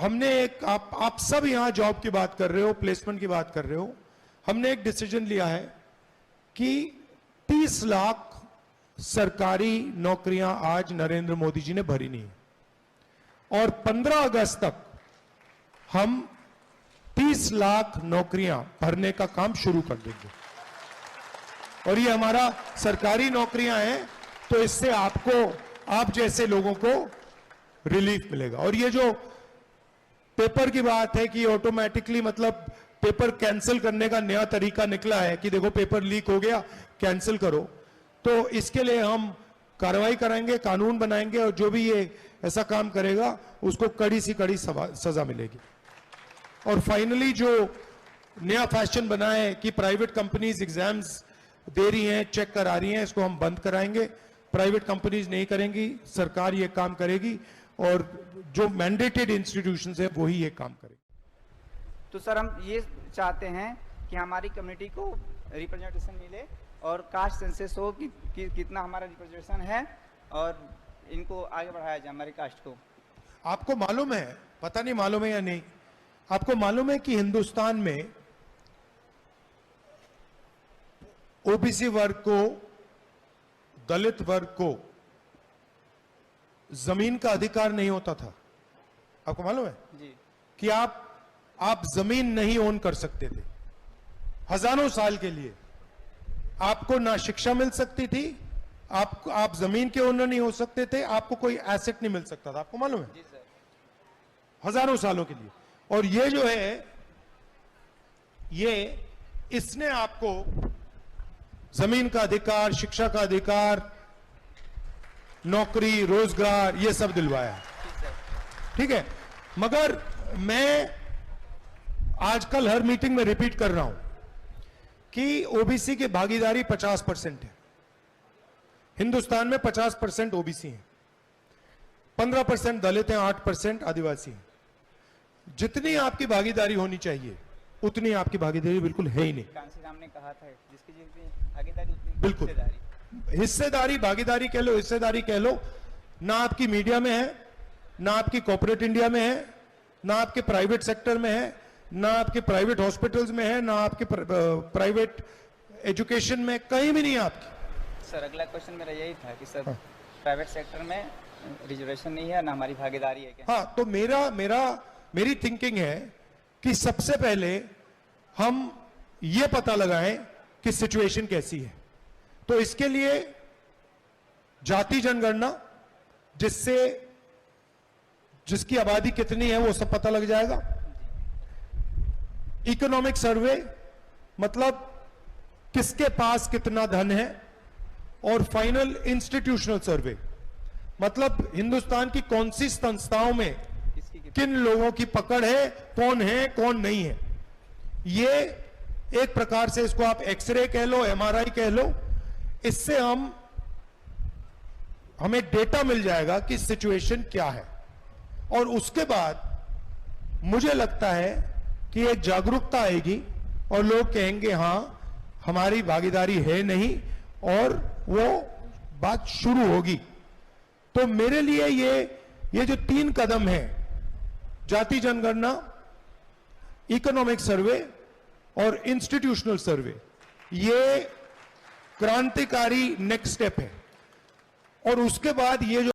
हमने एक आप सब यहां जॉब की बात कर रहे हो, प्लेसमेंट की बात कर रहे हो। हमने एक डिसीजन लिया है कि 30 लाख सरकारी नौकरियां आज नरेंद्र मोदी जी ने भरी नहीं है और 15 अगस्त तक हम 30 लाख नौकरियां भरने का काम शुरू कर देंगे। और ये हमारा सरकारी नौकरियां हैं, तो इससे आपको, आप जैसे लोगों को रिलीफ मिलेगा। और ये जो पेपर की बात है कि ऑटोमेटिकली मतलब पेपर कैंसिल करने का नया तरीका निकला है कि देखो पेपर लीक हो गया कैंसिल करो, तो इसके लिए हम कार्रवाई कराएंगे, कानून बनाएंगे और जो भी ये ऐसा काम करेगा उसको कड़ी से कड़ी सजा मिलेगी। और फाइनली जो नया फैशन बना है कि प्राइवेट कंपनीज एग्जाम्स दे रही हैं, चेक करा रही हैं, इसको हम बंद कराएंगे। प्राइवेट कंपनीज नहीं करेंगी, सरकार ये काम करेगी और जो मैंडेटेड इंस्टीट्यूशंस है वही ये काम करेंगे। तो सर हम ये चाहते हैं कि हमारी कम्युनिटी को रिप्रेजेंटेशन मिले और कास्ट सेंसस हो कि कितना हमारा रिप्रेजेंटेशन है और इनको आगे बढ़ाया जाए हमारी कास्ट को। आपको मालूम है, पता नहीं मालूम है या नहीं, आपको मालूम है कि हिंदुस्तान में ओबीसी वर्ग को, दलित वर्ग को जमीन का अधिकार नहीं होता था। आपको मालूम है जी कि आप जमीन नहीं ओन कर सकते थे। हजारों साल के लिए आपको ना शिक्षा मिल सकती थी, आप जमीन के ओनर नहीं हो सकते थे, आपको कोई एसेट नहीं मिल सकता था। आपको मालूम है? जी सर। हजारों सालों के लिए। और ये जो है ये इसने आपको जमीन का अधिकार, शिक्षा का अधिकार, नौकरी, रोजगार, ये सब दिलवाया। ठीक है, मगर मैं आजकल हर मीटिंग में रिपीट कर रहा हूं कि ओबीसी की भागीदारी 50% है। हिंदुस्तान में 50% ओबीसी हैं, 15% दलित हैं, 8% आदिवासी हैं। जितनी आपकी भागीदारी होनी चाहिए उतनी आपकी भागीदारी बिल्कुल है ही नहीं। कांसी राम ने कहा था जिसकी जितनी भागीदारी उतनी बिल्कुल हिस्सेदारी, भागीदारी कह लो, हिस्सेदारी कह लो, ना आपकी मीडिया में है, ना आपकी कॉर्पोरेट इंडिया में है, ना आपके प्राइवेट सेक्टर में है, ना आपके प्राइवेट हॉस्पिटल्स में है, ना आपके प्राइवेट एजुकेशन में, कहीं भी नहीं है आपकी। सर अगला क्वेश्चन मेरा यही था कि सर प्राइवेट सेक्टर में रिजर्वेशन नहीं है, ना हमारी भागीदारी है क्या? हाँ, तो मेरी थिंकिंग है कि सबसे पहले हम ये पता लगाएं कि सिचुएशन कैसी है। तो इसके लिए जाति जनगणना, जिसकी आबादी कितनी है वो सब पता लग जाएगा। इकोनॉमिक सर्वे, मतलब किसके पास कितना धन है। और फाइनल इंस्टीट्यूशनल सर्वे, मतलब हिंदुस्तान की कौन सी संस्थाओं में किन लोगों की पकड़ है, कौन नहीं है। ये एक प्रकार से इसको आप एक्सरे कह लो, एमआरआई कह लो, इससे हमें डेटा मिल जाएगा कि सिचुएशन क्या है। और उसके बाद मुझे लगता है कि एक जागरूकता आएगी और लोग कहेंगे हाँ हमारी भागीदारी है नहीं, और वो बात शुरू होगी। तो मेरे लिए ये जो 3 कदम है, जाति जनगणना, इकोनॉमिक सर्वे और इंस्टीट्यूशनल सर्वे, ये क्रांतिकारी नेक्स्ट स्टेप है। और उसके बाद ये जो